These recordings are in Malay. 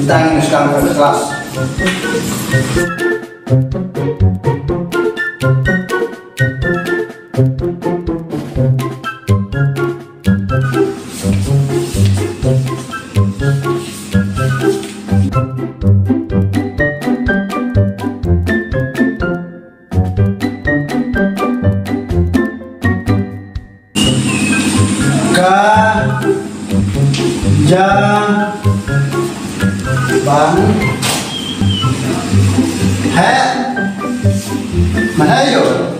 Tentang sekarang ke kelas. Bang mana yuk?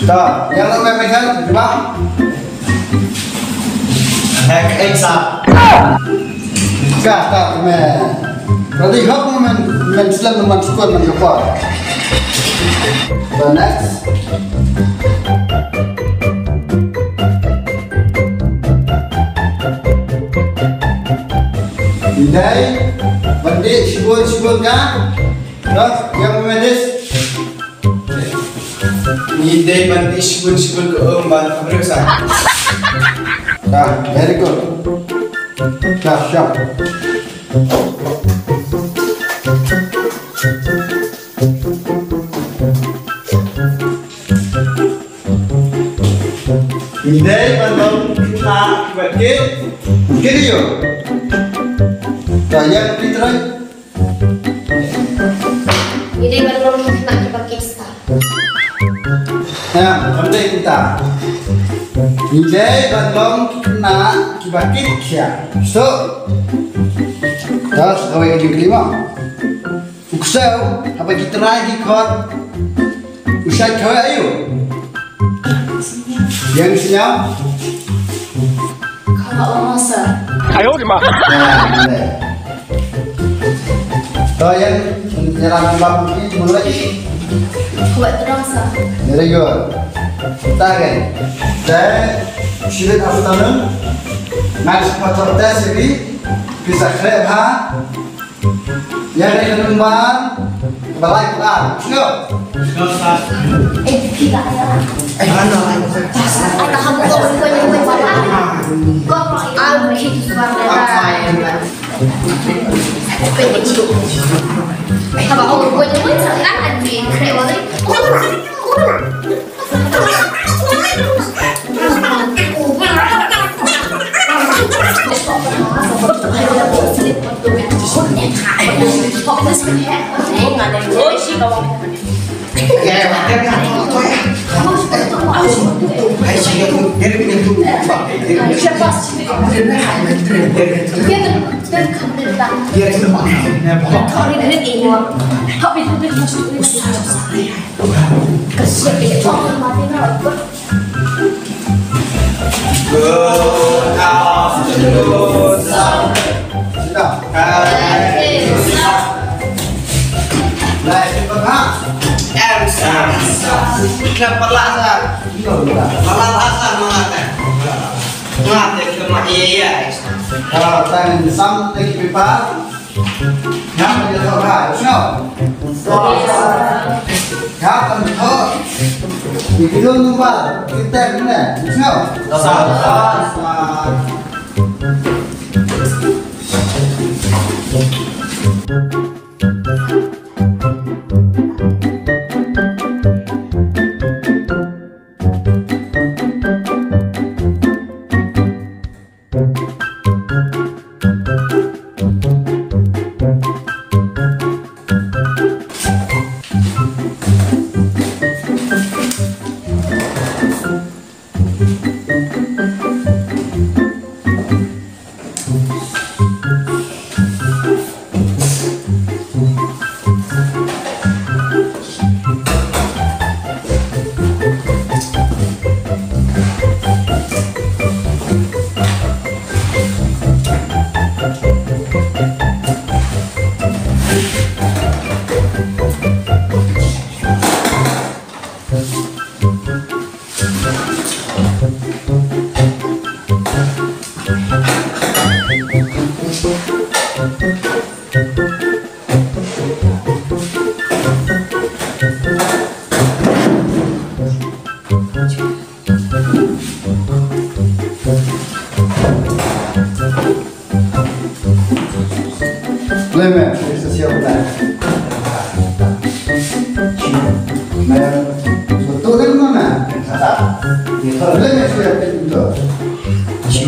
Tuh, yang lo pegang, bang. Hack exam. Kata men. Berarti hak men Islam memasukkan menjawab. The next. Indai, bandik syukur kan? Dah, yang memedis. Indai bandik syukur ke ban berasa. Dah, very good. Dah, siap. Indai bandik kita bandik kiri yo. Yang diterai. Ini baru nak kita kisah. Nah, pandai kita. Ini baru nak kita kisah. So, terus kau yang kelima. Uksau, apa kita lagi kot? Usai kau ayo. Yang siap. Kalau masa. 哎呦我的妈！ Yang menyerang bab ini mulai. Kuat terasa. Very good. Kita kan. Dan sulit afternoon. Next motor test ini bisa kerja ha. Yang ini numpan balai kelar. Siap. Tidak ya. Mana? Atau kamu kau berkumpul kau aku kita kalau aku berkumpul kan ada kreatif. Kenapa lasan? Malah lasan Ngat cuma iya. Kalau tangan sam lagi pipa. Yang menjadi orang, no. Kapan tuh? Itu numpa kita mana, no.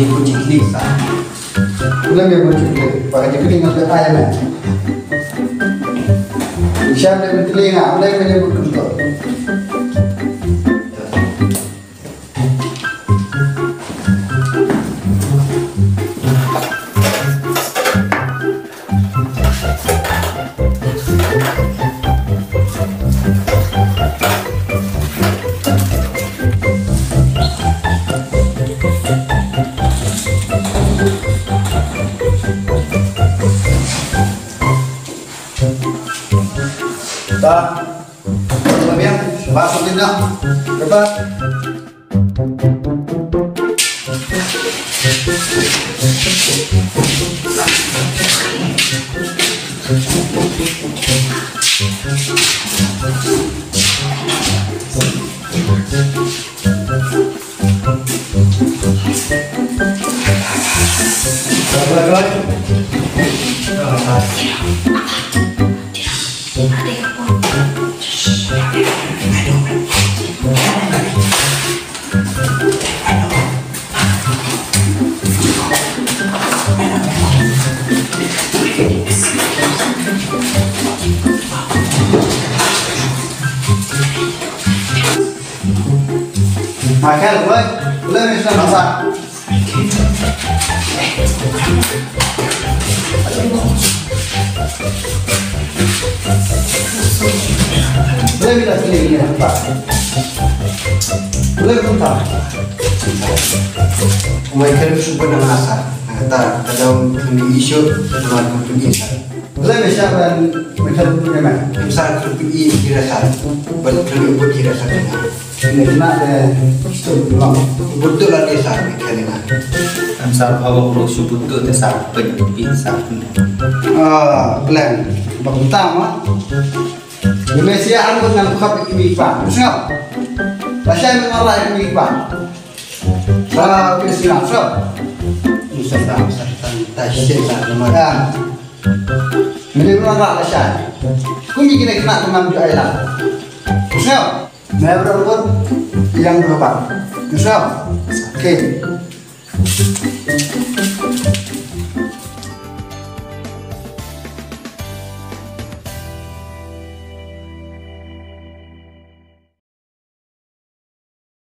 kucing lisa. Belum ya kucing pakai jadi nggak ayam ya. Siapa yang telinga, mulai menyebut untuk. Dah, kemudian masukin dah, cepat. Makan boleh, boleh bisa masak. Boleh kita pilih ya, Pak. Boleh bentar. Mereka super dan masak. Kata kadang kami isu dengan Indonesia. Boleh bisa dan bisa punya mana? Misal kami dirasa, buat kami buat dirasa dengan. Ini kena itu belum. Betul lah desa mereka. Ansar awak rusuh butuh tesap penyiasa. Plan pertama. Indonesia anggun dengan kopi kemipan. Siap. Rasanya mengarah kemipan. Salah kesiap. Siap. Musa tak sisa nama. Ya. Ini mengarah rasanya. Kumi kena teman di air. Siap. Nah, berapa yang berapa? Siap. Oke.